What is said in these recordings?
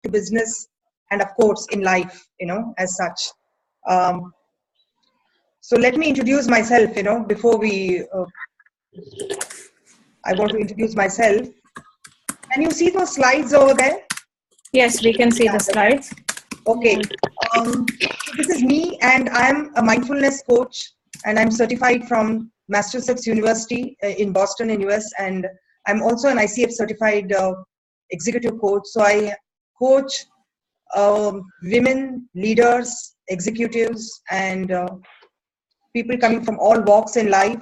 to business, and of course in life, as such. So let me introduce myself, before I want to introduce myself. Can you see those slides over there? Yes, we can see the slides. Okay. This is me, and I'm a mindfulness coach, and I'm certified from Massachusetts University in Boston in US, and I'm also an ICF certified executive coach. So I coach women leaders, executives, and people coming from all walks in life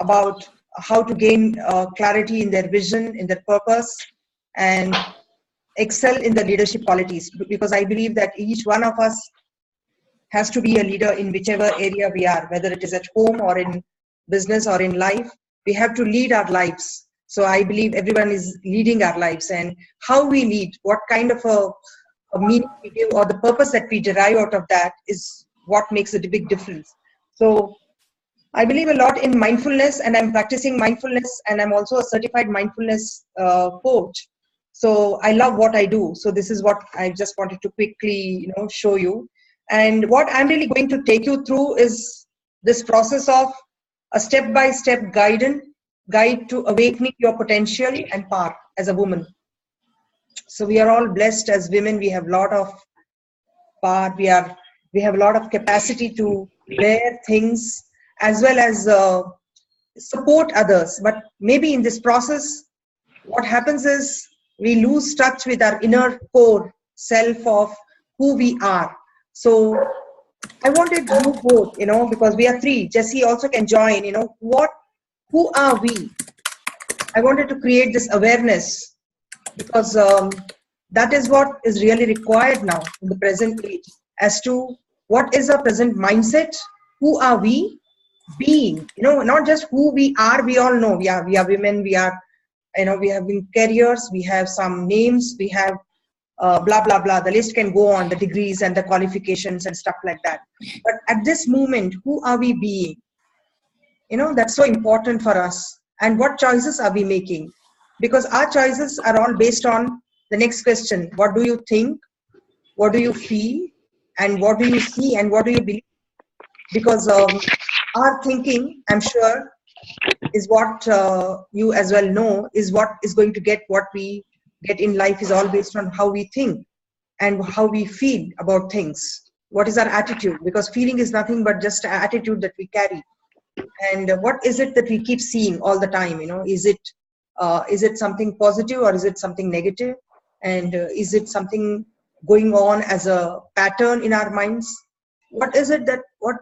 about how to gain clarity in their vision, in their purpose, and excel in the leadership qualities. Because I believe that each one of us has to be a leader in whichever area we are, whether it is at home or in business or in life. We have to lead our lives. So I believe everyone is leading our lives, and how we lead, what kind of a meaning we give, or the purpose that we derive out of that is what makes a big difference. So I believe a lot in mindfulness, and I'm practicing mindfulness, and I'm also a certified mindfulness coach. So I love what I do. So this is what I just wanted to quickly, show you. And what I'm really going to take you through is this process of a step-by-step guide to awakening your potential and power as a woman. So we are all blessed as women. We have a lot of power. We have a lot of capacity to bear things as well as support others. But maybe in this process, what happens is we lose touch with our inner core self of who we are. So I wanted you both, because we are three. Jessie also can join, who are we? I wanted to create this awareness, because that is what is really required now in the present age, as to what is our present mindset, who are we being, not just who we are. We all know we are women, we are, we have been careers, we have some names, we have blah, blah, blah. The list can go on, the degrees and the qualifications and stuff like that. But at this moment, who are we being? That's so important for us. And what choices are we making? Because our choices are all based on the next question. What do you think? What do you feel? And what do you see? And what do you believe? Because our thinking, I'm sure, is what you as well know, is what is going to get what we get in life is all based on how we think and how we feel about things. What is our attitude? Because feeling is nothing but just an attitude that we carry. And what is it that we keep seeing all the time? Is it something positive or is it something negative? And is it something going on as a pattern in our minds? What is it what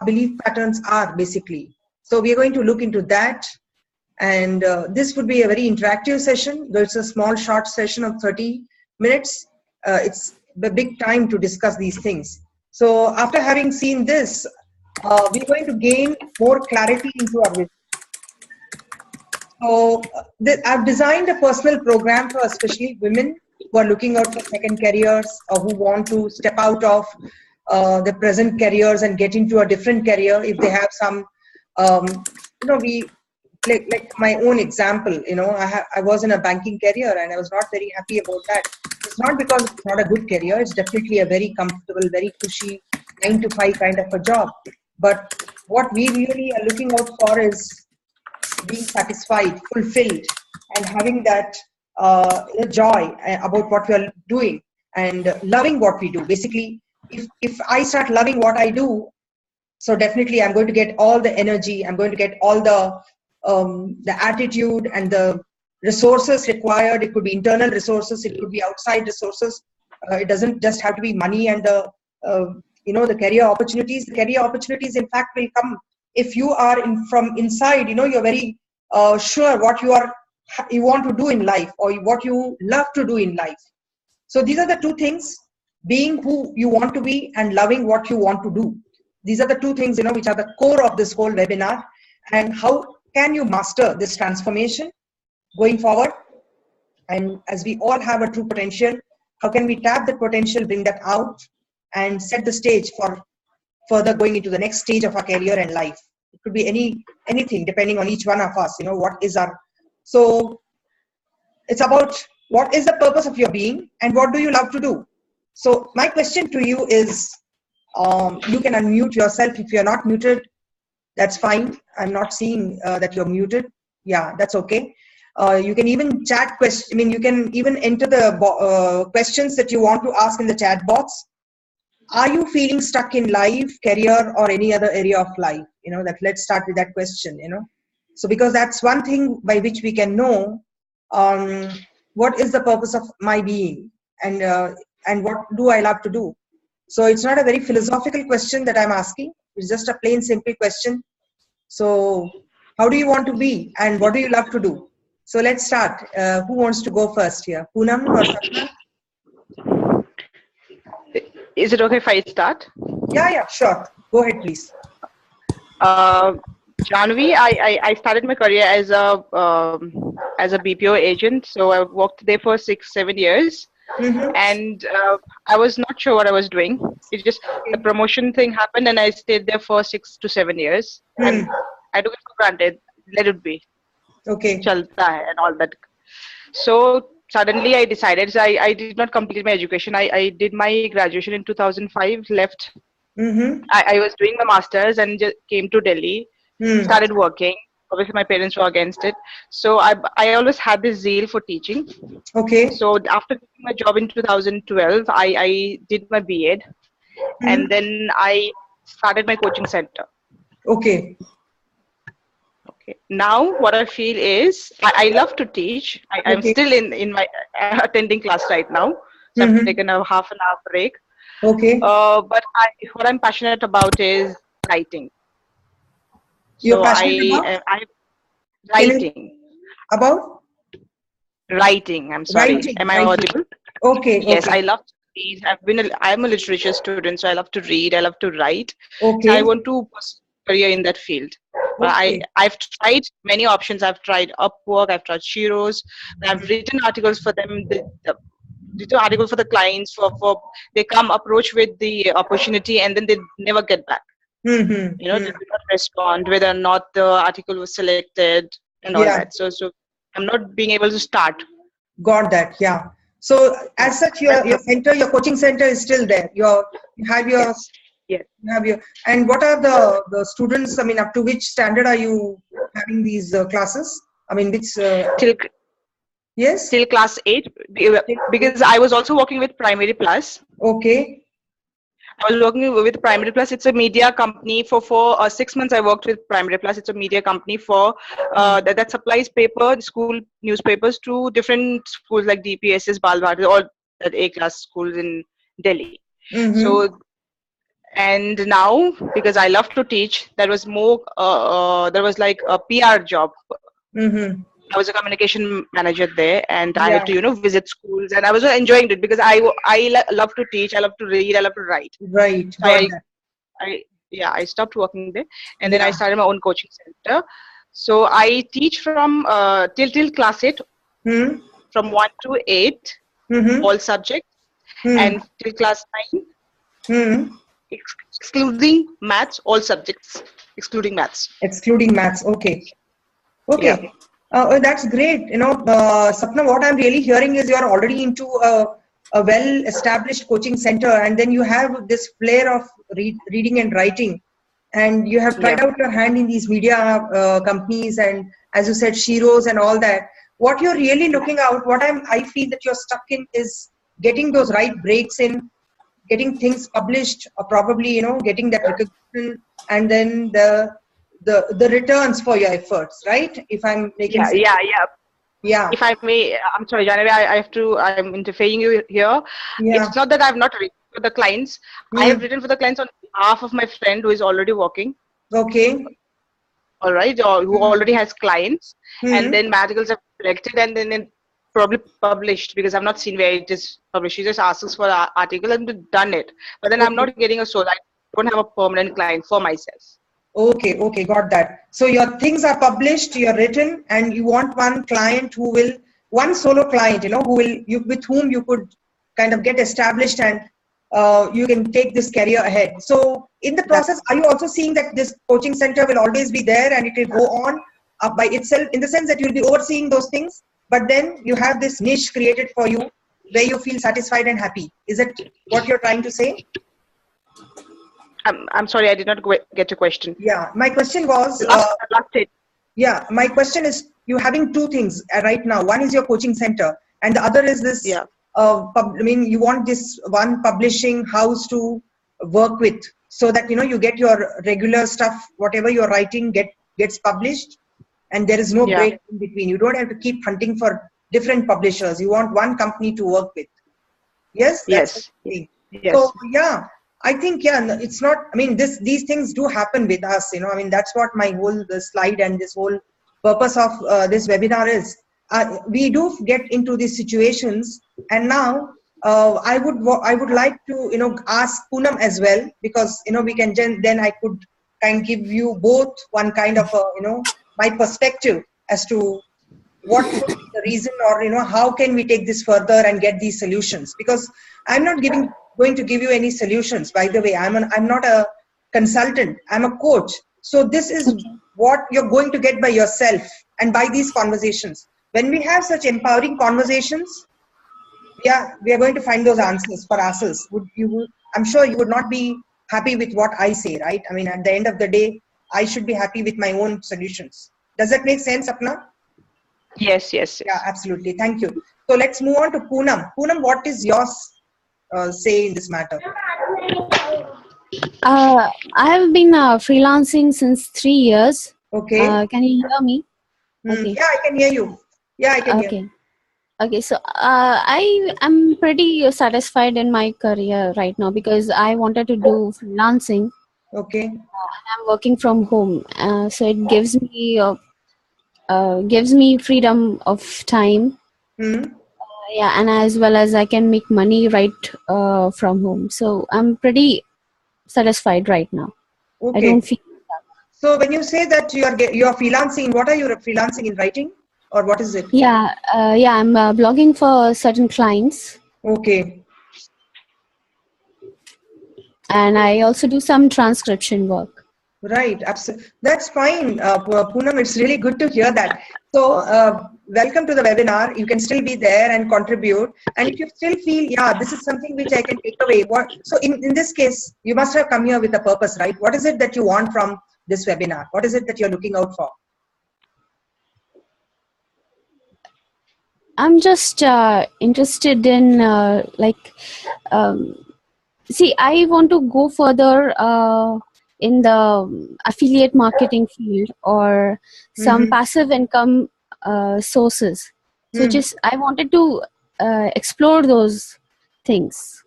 belief patterns are basically? So we are going to look into that. And this would be a very interactive session. There's a small short session of 30 minutes. It's the big time to discuss these things. So after having seen this, we're going to gain more clarity into our vision. So I've designed a personal program for especially women who are looking out for second careers, or who want to step out of the present careers and get into a different career. If they have some, we like my own example, I was in a banking career and I was not very happy about that. It's not because it's not a good career. It's definitely a very comfortable, very cushy 9-to-5 kind of a job. But what we really are looking out for is being satisfied, fulfilled, and having that joy about what we are doing and loving what we do. Basically, if I start loving what I do, so definitely I'm going to get all the energy. I'm going to get all the attitude and the resources required. It could be internal resources, it could be outside resources. It doesn't just have to be money and the career opportunities. The career opportunities, in fact, will come if you are from inside. You're very sure what you want to do in life, or what you love to do in life. So these are the two things: being who you want to be and loving what you want to do. These are the two things, which are the core of this whole webinar. And how can you master this transformation going forward? And as we all have a true potential, how can we tap that potential, bring that out, and set the stage for further going into the next stage of our career and life? It could be anything depending on each one of us, what is our. So it's about what is the purpose of your being, and what do you love to do? So my question to you is, you can unmute yourself. If you're not muted, that's fine. I'm not seeing that you're muted. Yeah, that's okay. You can even chat question. I mean, you can even enter the questions that you want to ask in the chat box. Are you feeling stuck in life, career, or any other area of life? Let's start with that question. So because that's one thing by which we can know what is the purpose of my being, and what do I love to do. So it's not a very philosophical question that I'm asking. It's just a plain, simple question. So how do you want to be, and what do you love to do? So let's start. Who wants to go first here? Poonam or Sapna? Is it okay if I start? Yeah, sure. Go ahead, please. Jahnavi, I started my career as a BPO agent. So I worked there for 6-7 years, and I was not sure what I was doing. It just the promotion thing happened, and I stayed there for 6 to 7 years, and I took it for granted. Let it be. Okay. Chalta hai and all that. So suddenly I decided. So I did not complete my education. I did my graduation in 2005. Left. I was doing my masters and just came to Delhi. Started working. Obviously, my parents were against it. So I always had this zeal for teaching. Okay. So after getting my job in 2012, I did my B.Ed, and then I started my coaching center. Okay. Okay. Now what I feel is I love to teach. I'm still in my attending class right now. So I've taken a half an hour break. Okay. But what I'm passionate about is writing. You're So passionate about? Writing. About? Writing. I'm sorry. Writing. Am I audible? Okay. Yes, okay. I love to read. I'm a literature student, so I love to read. I love to write. Okay. So I want to pursue a career in that field. Okay. I've tried many options. I've tried Upwork. I've tried Shiros. I've written articles for them. Written articles for the clients. For they come approach with the opportunity and then they never get back. They do not respond whether or not the article was selected and all that. So I'm not being able to start. Got that. Yeah. So as such, your center, your coaching center is still there. You have your. Yes. You have your. And what are the students? I mean, up to which standard are you having these classes? I mean, which? Yes. Till class 8, because I was also working with Primary Plus. Okay. I was working with Primary Plus. It's a media company. For 6 months, I worked with Primary Plus. It's a media company for that supplies school newspapers to different schools like DPSs, Balbhati, all that A-class schools in Delhi. So, and now because I love to teach, there was more. There was like a PR job. I was a communication manager there, and I had to, visit schools, and I was enjoying it because I love to teach, I love to read, I love to write. Right. So I stopped working there, and then I started my own coaching center. So I teach from till class 8, from 1 to 8, all subjects, and till class 9, excluding maths, all subjects, excluding maths. Excluding maths. Okay. Okay. Yeah. That's great. Sapna, what I'm really hearing is you're already into a well-established coaching center, and then you have this flair of reading and writing, and you have tried out your hand in these media companies, and as you said, Shiros and all that. What you're really looking out, I feel that you're stuck in is getting those right breaks in, getting things published, or probably getting that recognition, and then the returns for your efforts, right? If I'm making sense. Yeah. If I may, I'm sorry, Jahnavi, I'm interfering you here. Yeah. It's not that I've not written for the clients. I have written for the clients on behalf of my friend who is already working. Okay. All right, or who already has clients, and then my articles are selected and then probably published, because I've not seen where it is published. She just asks for an article and we've done it. But then I'm not getting a soul. I don't have a permanent client for myself. Okay, got that. So your things are published, you're written, and you want one client one solo client, with whom you could kind of get established, and you can take this career ahead. So in the process, are you also seeing that this coaching center will always be there and it will go on by itself, in the sense that you'll be overseeing those things, but then you have this niche created for you where you feel satisfied and happy. Is that what you're trying to say? I'm sorry, I did not get your question. Yeah, my question was, Last stage. yeah, my question is, you having two things right now. One is your coaching center, and the other is this. Yeah. I mean, you want this one publishing house to work with, so that you get your regular stuff, whatever you're writing gets published, and there is no Yeah. break in between. You don't have to keep hunting for different publishers. You want one company to work with. Yes. That's the thing. Yes. So yeah, I think it's not. I mean, these things do happen with us. I mean, that's what my whole slide and this whole purpose of this webinar is. We do get into these situations, and now I would like to ask Poonam as well, because we can then I could kind of give you both one kind of my perspective as to what could be the reason, or how can we take this further and get these solutions. Because I'm not going to give you any solutions, by the way. I'm not a consultant, I'm a coach. So this is what you're going to get by yourself and by these conversations. When we have such empowering conversations, we are going to find those answers for ourselves. I'm sure you would not be happy with what I say, right? I mean, at the end of the day, I should be happy with my own solutions. Does that make sense, Apna? Yes. Yeah, absolutely. Thank you. So let's move on to Poonam. Poonam, what is your say in this matter? I have been freelancing since 3 years. Okay. Can you hear me? Okay. Yeah, I can hear you. Yeah, I can hear you. Okay, so I am pretty satisfied in my career right now because I wanted to do freelancing. Okay. I'm working from home, so it gives me freedom of time. Yeah, and as well as I can make money right from home. So I'm pretty satisfied right now. Okay. I don't feel. So when you say that you are freelancing, what are you freelancing in, writing, or what is it? Yeah, I'm blogging for certain clients. Okay. And I also do some transcription work. Right, absolutely. That's fine, Poonam. It's really good to hear that. So, welcome to the webinar. You can still be there and contribute. And if you still feel, yeah, this is something which I can take away. So, in this case, you must have come here with a purpose, right? What is it that you want from this webinar? What is it that you're looking out for? I'm just interested in see, I want to go further in the affiliate marketing field or some passive income sources. So just I wanted to explore those things.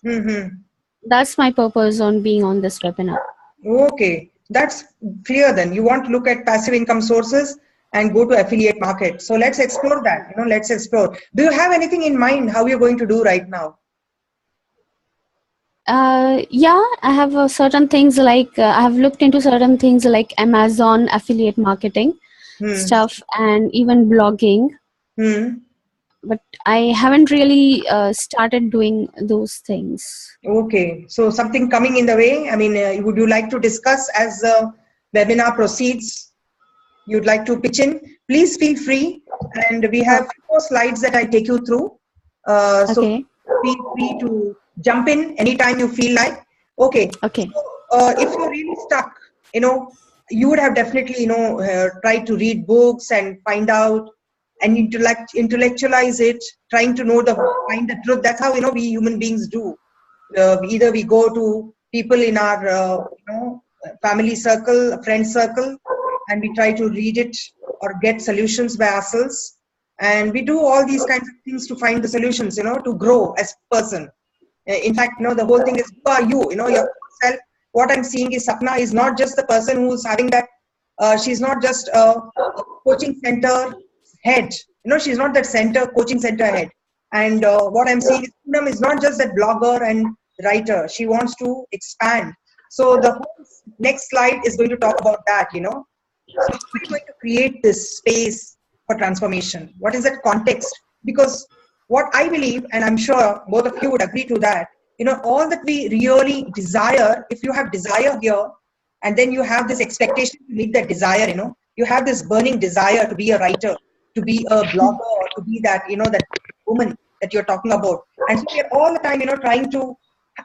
That's my purpose on being on this webinar. Okay, that's clear then. You want to look at passive income sources and go to affiliate market. So let's explore that. Let's explore. Do you have anything in mind how you're going to do right now? Yeah, I have certain things like I have looked into certain things like Amazon affiliate marketing stuff and even blogging. But I haven't really started doing those things. Okay, so something coming in the way. I mean, would you like to discuss as the webinar proceeds? You'd like to pitch in? Please feel free. And we have 4 slides that I take you through. So feel free to jump in anytime you feel like. Okay. Okay. So, if you're really stuck, you would have definitely, tried to read books and find out and intellectualize it, trying to find the truth. That's how, we human beings do. Either we go to people in our, family circle, friend circle, and we try to read it or get solutions by ourselves. And we do all these kinds of things to find the solutions, to grow as a person. In fact, the whole thing is, who are you? Yourself. What I'm seeing is Sapna is not just the person who's having that, she's not just a coaching center head. She's not that coaching center head. And what I'm seeing is Poonam is not just that blogger and writer. She wants to expand. So the whole next slide is going to talk about that, So how are you going to create this space for transformation? What is that context? Because what I believe, and I'm sure both of you would agree to that, all that we really desire, if you have desire here, and then you have this expectation to meet that desire, you have this burning desire to be a writer, to be a blogger or to be that, that woman that you're talking about. And so we're all the time, trying to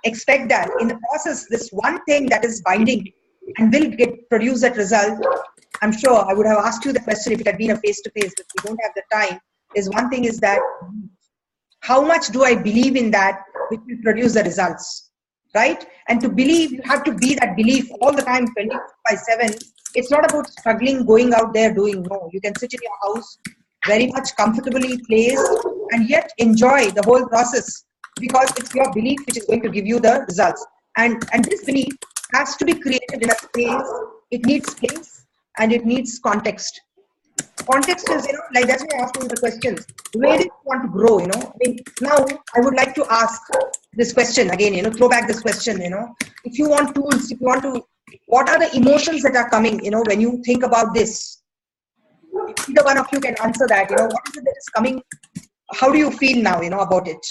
expect that in the process, this one thing that is binding and will produce that result. I'm sure I would have asked you the question if it had been a face-to-face, but we don't have the time. Is one thing is that how much do I believe in that which will produce the results, right? And to believe, you have to be that belief all the time, 24/7. It's not about struggling, going out there doing. No, you can sit in your house very much comfortably placed and yet enjoy the whole process, because it's your belief which is going to give you the results. And this belief has to be created in a space. It needs space and it needs context. Context is, like that's why I asked you the questions. Where do you want to grow, I mean, now I would like to ask this question again, throw back this question, if you want tools, if you want to, what are the emotions that are coming, when you think about this? Either one of you can answer that, what is it that is coming? How do you feel now, about it?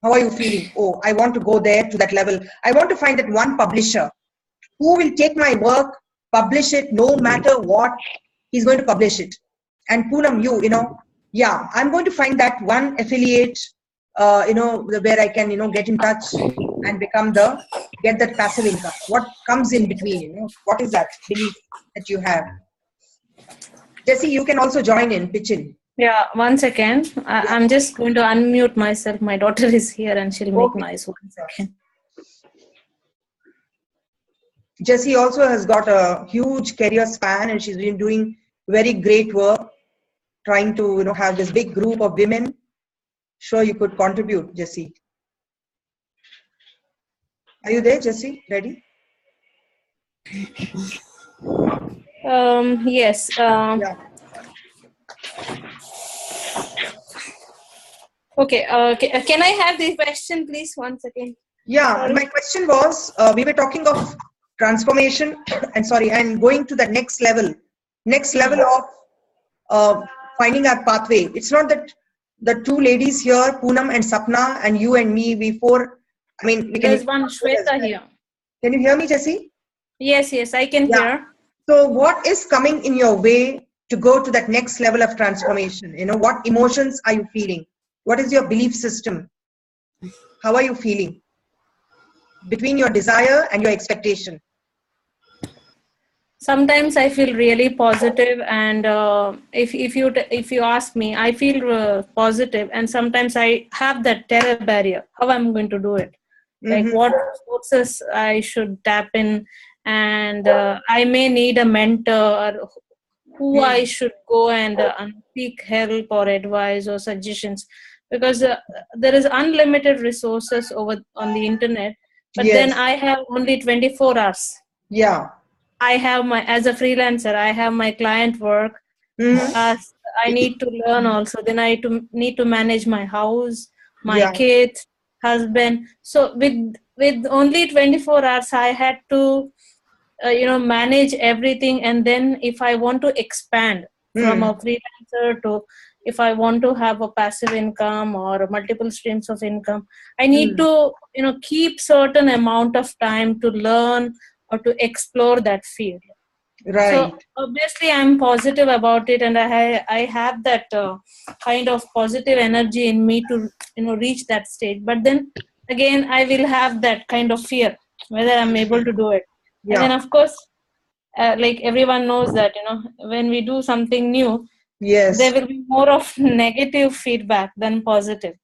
How are you feeling? Oh, I want to go there to that level. I want to find that one publisher who will take my work, publish it, no matter what, he's going to publish it. And Poonam, yeah, I'm going to find that one affiliate, where I can, get in touch and get that passive income. What comes in between, what is that belief that you have? Jesse, you can also join in, pitch in. Yeah, 1 second. I'm just going to unmute myself. My daughter is here and she'll make noise. 1 second. Jessie also has got a huge career span and she's been doing very great work, trying to have this big group of women. Sure, you could contribute, Jessie. Are you there, Jessie? Ready? Yes. Yeah. Okay. Can I have the question, please? 1 second. Yeah. Sorry. My question was, we were talking of transformation and going to the next level of finding our pathway. It's not that the two ladies here, Poonam and Sapna, and you and me, There's one Shweta here. Can you hear me, Jessie? Yes, I can hear. So what is coming in your way to go to that next level of transformation? What emotions are you feeling? What is your belief system? How are you feeling between your desire and your expectation? Sometimes I feel really positive, and if you ask me, I feel positive, and sometimes I have that terror barrier. How I'm going to do it? Like what forces I should tap in, and I may need a mentor, or who I should go and seek help or advice or suggestions, because there is unlimited resources on the internet, but then I have only 24 hours. Yeah. I have as a freelancer, I have my client work. I need to learn also. Then I need to manage my house, my kids, husband. So with only 24 hours, I had to, manage everything. And then if I want to expand from a freelancer to, if I want to have a passive income or multiple streams of income, I need to, keep certain amount of time to learn or to explore that field. Right. So obviously I'm positive about it, and I have that kind of positive energy in me to reach that stage. But then again, I will have that kind of fear whether I'm able to do it. And then of course, like everyone knows that when we do something new, there will be more of negative feedback than positive.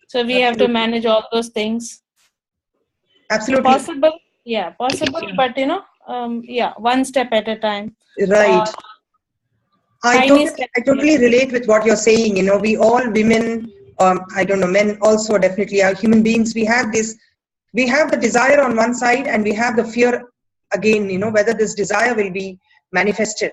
So we have to manage all those things. Absolutely. Possible. Yeah, possible, but one step at a time. Right. I totally relate with what you're saying. We all women, I don't know, men also definitely are human beings. We have the desire on one side and we have the fear again, whether this desire will be manifested.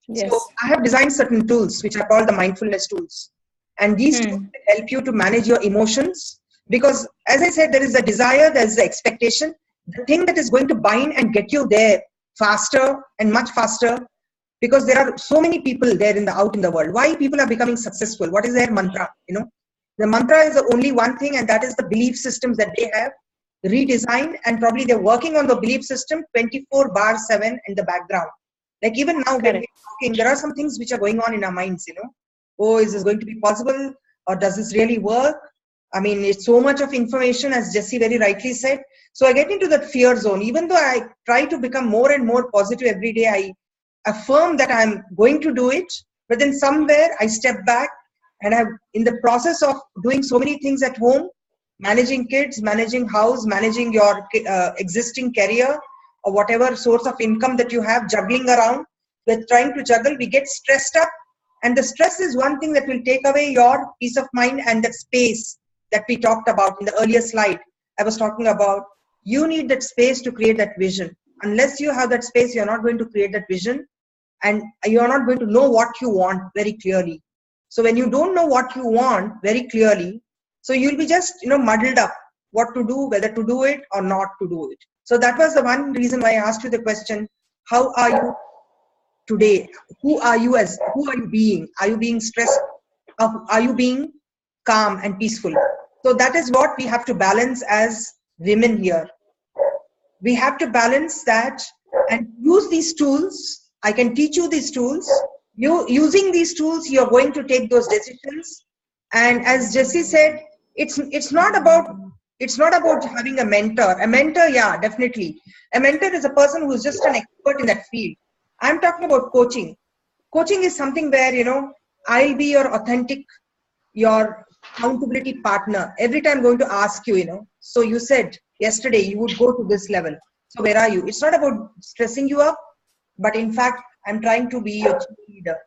Yes. So I have designed certain tools which are called the mindfulness tools. And these tools will help you to manage your emotions, because as I said, there is a desire, there is the expectation. The thing that is going to bind and get you there faster and much faster, because there are so many people there out in the world. Why people are becoming successful? What is their mantra? The mantra is the only one thing, and that is the belief systems that they have redesigned, and probably they're working on the belief system 24/7 in the background. Like even now when we're talking, there are some things which are going on in our minds, oh, is this going to be possible, or does this really work? I mean, it's so much of information, as Jessie very rightly said. So I get into that fear zone. Even though I try to become more and more positive every day, I affirm that I'm going to do it, but then somewhere I step back, and I'm in the process of doing so many things at home, managing kids, managing house, managing your existing career, or whatever source of income that you have, juggling around. We're trying to juggle, we get stressed up, and the stress is one thing that will take away your peace of mind and that space that we talked about in the earlier slide. I was talking about, you need that space to create that vision. Unless you have that space, you're not going to create that vision, and you're not going to know what you want very clearly. So when you don't know what you want very clearly, so you'll be just, muddled up what to do, whether to do it or not to do it. So that was the one reason why I asked you the question, how are you today? Who are you being? Are you being stressed? Are you being calm and peaceful? So that is what we have to balance as women here. We have to balance that and use these tools. I can teach you these tools. Using these tools, you're going to take those decisions. And as Jessie said, it's not about having a mentor. A mentor, yeah, definitely. A mentor is a person who's just an expert in that field. I'm talking about coaching. Coaching is something where, I'll be your authentic, your accountability partner. Every time I'm going to ask you, so you said yesterday you would go to this level. So where are you? It's not about stressing you up, but in fact, I'm trying to be your leader.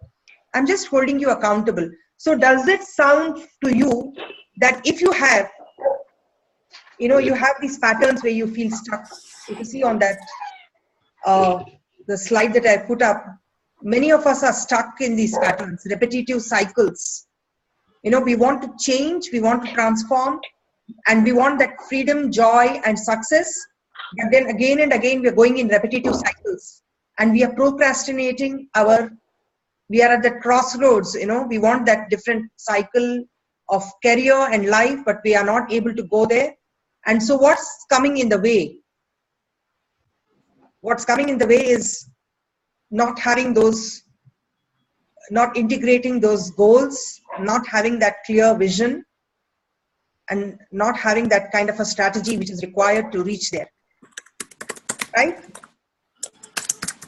I'm just holding you accountable. So does it sound to you that if you have, you have these patterns where you feel stuck? If you see on that, the slide that I put up, many of us are stuck in these patterns, repetitive cycles. We want to change, we want to transform, and we want that freedom, joy, and success. But then again and again, we're going in repetitive cycles, and we are procrastinating we are at the crossroads, we want that different cycle of career and life, but we are not able to go there. And so what's coming in the way? What's coming in the way is not integrating those goals, not having that clear vision, and not having that kind of a strategy which is required to reach there. Right?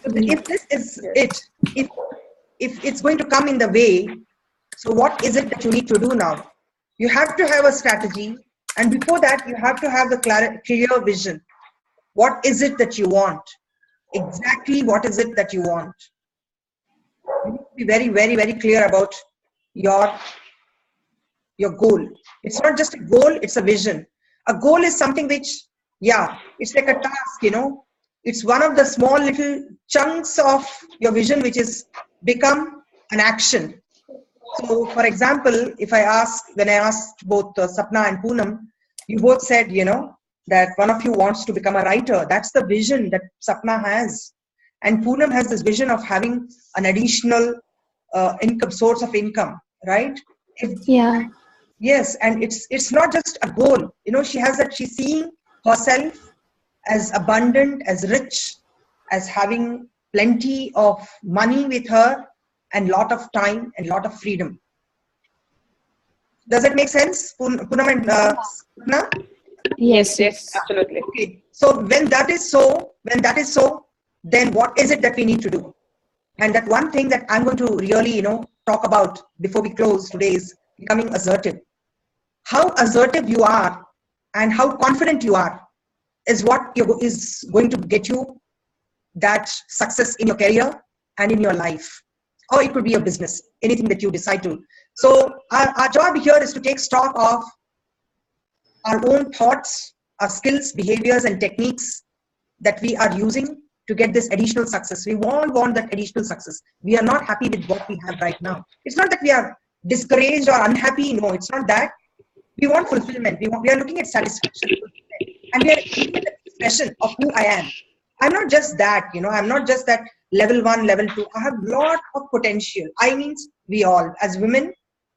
So if this is it, if it's going to come in the way, so what is it that you need to do now? You have to have a strategy, and before that, you have to have the clear vision. What is it that you want? Exactly what is it that you want? You need to be very, very, very clear about your goal. It's not just a goal, it's a vision. A goal is something which, it's like a task, It's one of the small little chunks of your vision which is become an action. So, for example, when I asked both Sapna and Poonam, you both said, that one of you wants to become a writer. That's the vision that Sapna has. And Poonam has this vision of having an additional source of income, right? Yeah. Yes, and it's not just a goal. She has that, she's seeing herself as abundant, as rich, as having plenty of money with her, and lot of time and lot of freedom. Does it make sense, Poonam and Sapna? Yes, absolutely. Okay. So when that is so, then what is it that we need to do? And that one thing that I'm going to really, talk about before we close today is becoming assertive. How assertive you are and how confident you are is what is going to get you that success in your career and in your life. Or it could be a business, anything that you decide to. So our job here is to take stock of our own thoughts, our skills, behaviors, and techniques that we are using to get this additional success. We all want that additional success. We are not happy with what we have right now. It's not that we are discouraged or unhappy. No, it's not that. We want fulfillment. We are looking at satisfaction. And we are looking at the expression of who I am. I'm not just that, I'm not just that level 1, level 2. I have a lot of potential. I means we all, as women,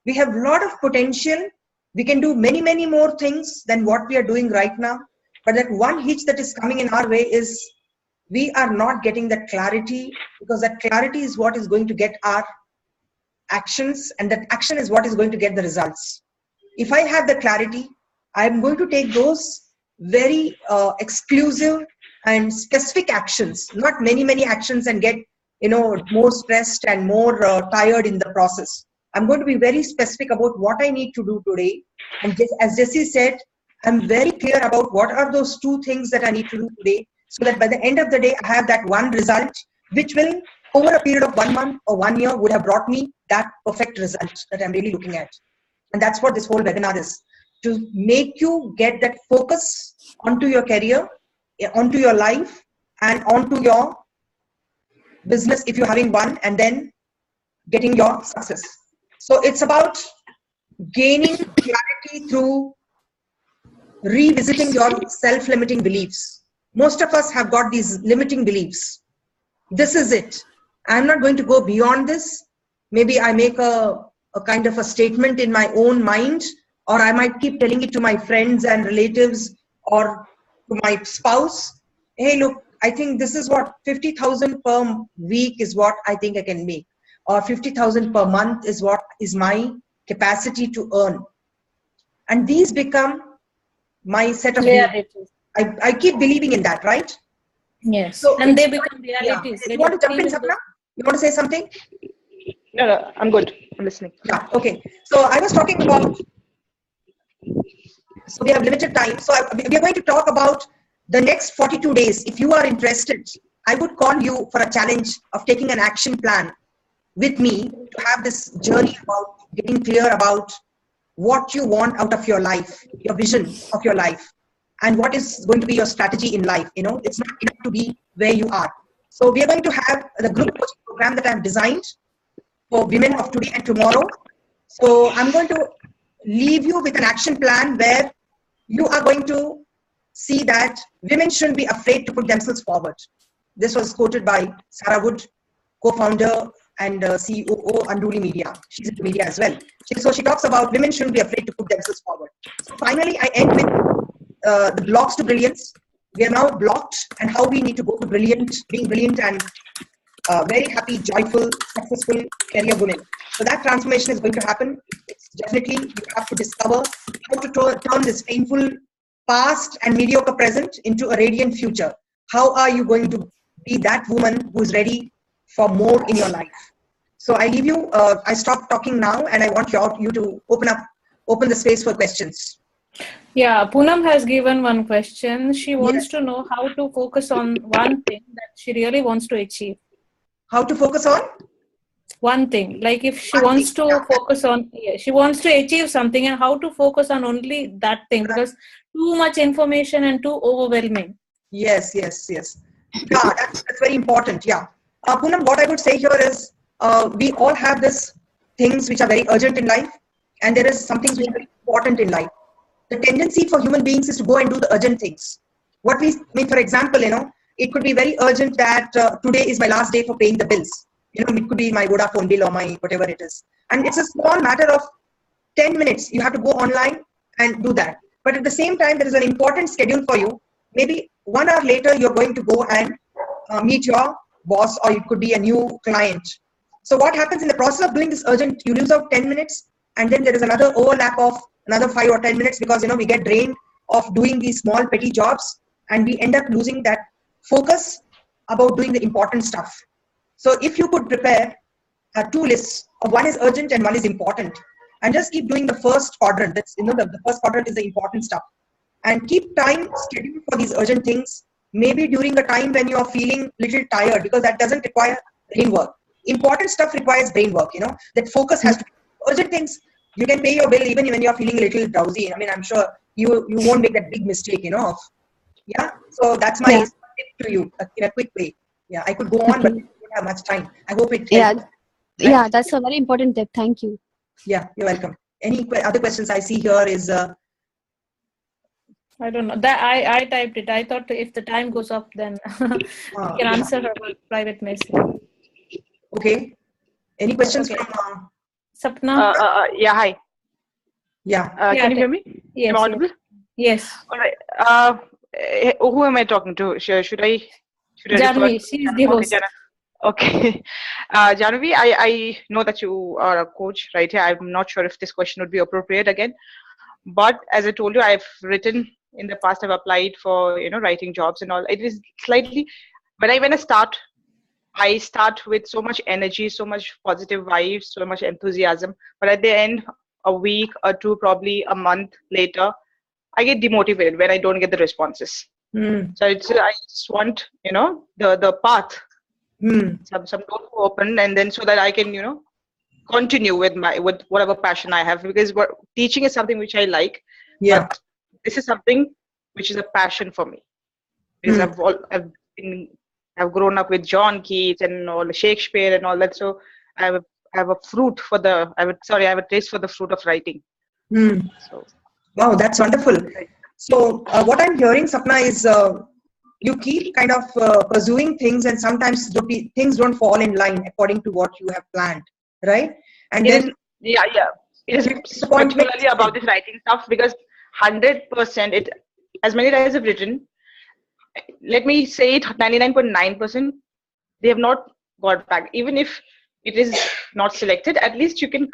we have a lot of potential. We can do many, many more things than what we are doing right now. But that one hitch that is coming in our way is we are not getting that clarity, because that clarity is what is going to get our actions, and that action is what is going to get the results. If I have the clarity, I'm going to take those very exclusive and specific actions, not many actions, and get more stressed and more tired in the process. I'm going to be very specific about what I need to do today. And just, as Jessie said, I'm very clear about what are those 2 things that I need to do today, so that by the end of the day, I have that one result, which will, over a period of 1 month or 1 year, would have brought me that perfect result that I'm really looking at. And that's what this whole webinar is, to make you get that focus onto your career, onto your life, and onto your business if you're having one, and then getting your success. So it's about gaining clarity through revisiting your self-limiting beliefs. Most of us have got these limiting beliefs. This is it. I'm not going to go beyond this. Maybe I make a kind of a statement in my own mind, or I might keep telling it to my friends and relatives or to my spouse. Hey, look, I think this is what 50,000 per week is what I think I can make, or 50,000 per month is what is my capacity to earn. And these become my set of beliefs. I keep believing in that, right? Yes. So and they become realities. Yeah. You want to jump in, Sapna? You want to say something? No, I'm good. I'm listening. Yeah, okay. So I was talking about, so we have limited time. So we are going to talk about the next 42 days. If you are interested, I would call you for a challenge of taking an action plan with me to have this journey about getting clear about what you want out of your life, your vision of your life, and what is going to be your strategy in life. It's not enough to be where you are. So we are going to have the group coaching program that I have designed for women of today and tomorrow. So I'm going to leave you with an action plan where you are going to see that women shouldn't be afraid to put themselves forward. This was quoted by Sarah Wood, co-founder and CEO Unruly Media. She's in the media as well. So she talks about women shouldn't be afraid to put themselves forward. So finally, I end with the blocks to brilliance. We are now blocked, and how we need to go to being brilliant and very happy, joyful, successful career women. So that transformation is going to happen. It's definitely, you have to discover how to turn this painful past and mediocre present into a radiant future. How are you going to be that woman who is ready for more in your life? So I leave you, I stop talking now, and I want you to open the space for questions. Yeah, Poonam has given one question. She wants to know how to focus on one thing that she really wants to achieve. How to focus on? One thing. Like if she wants to focus on, she wants to achieve something, and how to focus on only that thing, because too much information and too overwhelming. Yes. Yeah, that's very important. Yeah. Poonam, what I would say here is we all have these things which are very urgent in life, and there is some things which are very important in life. The tendency for human beings is to go and do the urgent things. For example, it could be very urgent that today is my last day for paying the bills. It could be my Vodafone bill or my whatever it is. And it's a small matter of 10 minutes. You have to go online and do that. But at the same time, there is an important schedule for you. Maybe 1 hour later, you're going to go and meet your boss, or it could be a new client. So what happens in the process of doing this urgent, you lose out 10 minutes, and then there is another overlap of another 5 or 10 minutes, because we get drained of doing these small petty jobs, and we end up losing that focus about doing the important stuff. So if you could prepare 2 lists of one is urgent and one is important, and just keep doing the first quadrant. That's the first quadrant is the important stuff, and keep time scheduled for these urgent things. Maybe during a time when you are feeling little tired, because that doesn't require brain work. Important stuff requires brain work. That focus has to be urgent things. You can pay your bill even when you are feeling a little drowsy. I'm sure you won't make that big mistake, So that's my tip to you in a quick way. Yeah, I could go on, but we don't have much time. I hope it helps. Yeah, that's a very important tip. Thank you. Yeah, you're welcome. Any other questions I see here is... I don't know. That I typed it. I thought if the time goes up, then we can answer her private message. Okay. Any questions from Sapna? Yeah, hi. Yeah. Can you hear me? Yes. Am I audible? Yes. All right. Who am I talking to? Should I Jahnavi, she is the host. Okay. Jahnavi, I know that you are a coach right here. I'm not sure if this question would be appropriate again. But as I told you, I've written in the past, I've applied for, writing jobs and all. It is slightly, when I start with so much energy, so much positive vibes, so much enthusiasm. But at the end, a week or two, probably a month later, I get demotivated when I don't get the responses. So I just want, the path, some doors to open, and then so that I can, continue with whatever passion I have, because teaching is something which I like, but this is something which is a passion for me, because I've grown up with John Keats and all Shakespeare and all that, so I have a taste for the fruit of writing. So wow, that's wonderful. So what I'm hearing, Sapna, is you keep kind of pursuing things, and sometimes things don't fall in line according to what you have planned, right? And then it is particularly about this writing stuff, because 100% it, as many times I've written, let me say it, 99.9% they have not got back. Even if it is not selected, at least you can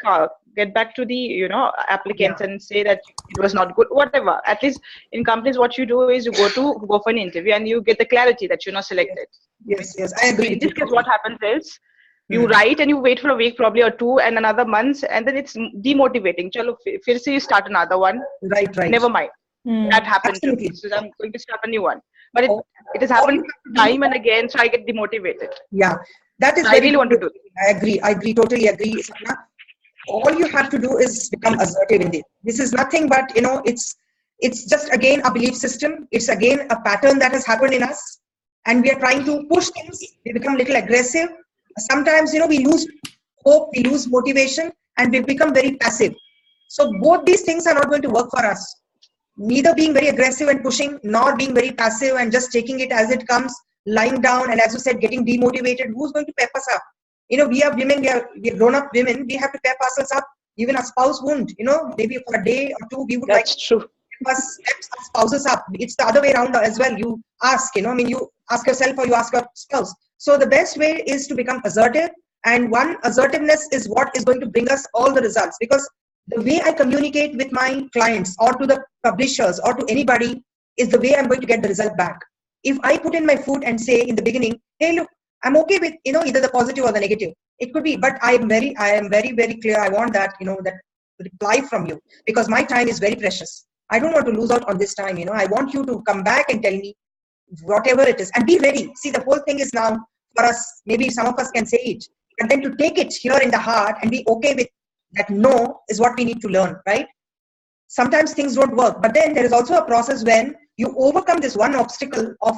get back to the applicants and say that it was not good, whatever. At least in companies, what you do is you go for an interview and you get the clarity that you're not selected. Yes, I agree. In this case, what happens is you write and you wait for a week probably, or two, and another month, and then it's demotivating. Chalo, firse you start another one. Right. Never mind. That happened to me, so I'm going to start a new one. But it has happened time and again, so I get demotivated. Yeah, that is. So I really want to do it. I agree, totally agree. All you have to do is become assertive in it. This is nothing but, it's just again a belief system. It's again a pattern that has happened in us, and we are trying to push things. We become a little aggressive. Sometimes, we lose hope, we lose motivation, and we become very passive. So both these things are not going to work for us. Neither being very aggressive and pushing, nor being very passive and just taking it as it comes, lying down, and as you said, getting demotivated. Who's going to pep us up? We are women, we are grown-up women, we have to pep ourselves up. Even our spouse won't, maybe for a day or two, we would That's true. Pep our spouses up. It's the other way around as well. You ask, you ask yourself or you ask your spouse. So the best way is to become assertive, and one, assertiveness is what is going to bring us all the results, because the way I communicate with my clients or to the publishers or to anybody is the way I'm going to get the result back. If I put in my foot and say in the beginning, hey, look, I'm okay with, either the positive or the negative. It could be, but I am very, very clear. I want that, that reply from you, because my time is very precious. I don't want to lose out on this time. I want you to come back and tell me whatever it is, and be ready. See, the whole thing is now for us, maybe some of us can say it, and then to take it here in the heart and be okay with that no is what we need to learn, right? Sometimes things don't work, but then there is also a process when you overcome this one obstacle of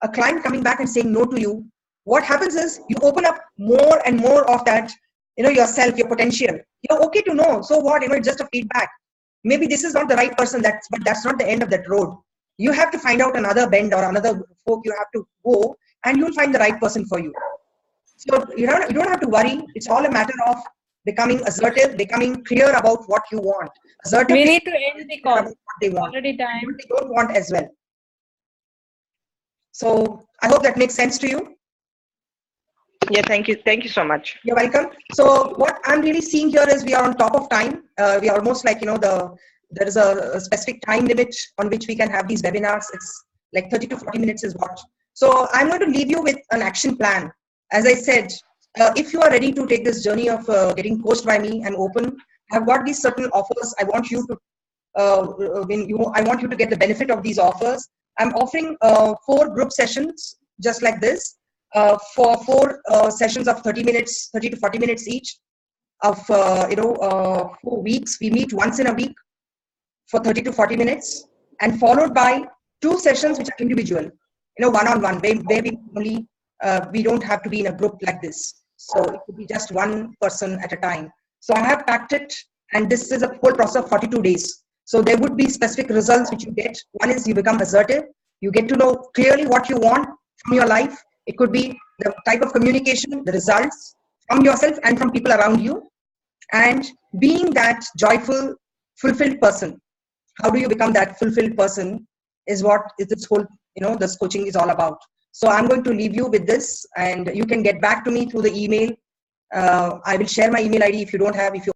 a client coming back and saying no to you. What happens is you open up more and more of that, yourself, your potential. You're okay to know. So what? It's just a feedback. Maybe this is not the right person. But that's not the end of that road. You have to find out another bend or another fork. You have to go, and you'll find the right person for you. So you don't have to worry. It's all a matter of becoming assertive, becoming clear about what you want. Assertive. We need to end the call. What they want. Already time. What they don't want as well. So I hope that makes sense to you. Yeah, thank you so much. You're welcome. So what I'm really seeing here is we are on top of time. We are almost like, there is a specific time limit on which we can have these webinars. It's like 30 to 40 minutes is what. So I'm going to leave you with an action plan. As I said, if you are ready to take this journey of getting coached by me, I'm open. I've got these certain offers. I want you to I want you to get the benefit of these offers. I'm offering 4 group sessions just like this. For 4 sessions of 30 to 40 minutes each of 4 weeks. We meet once in a week for 30 to 40 minutes, and followed by 2 sessions which are individual, one-on-one, where we only we don't have to be in a group like this. So it could be just one person at a time. So I have packed it, and this is a whole process of 42 days. So there would be specific results which you get. One is you become assertive. You get to know clearly what you want from your life. It could be the type of communication, the results from yourself and from people around you, and being that joyful, fulfilled person. How do you become that fulfilled person is what is this whole, this coaching is all about. So I'm going to leave you with this, and you can get back to me through the email. I will share my email ID if you don't have. If you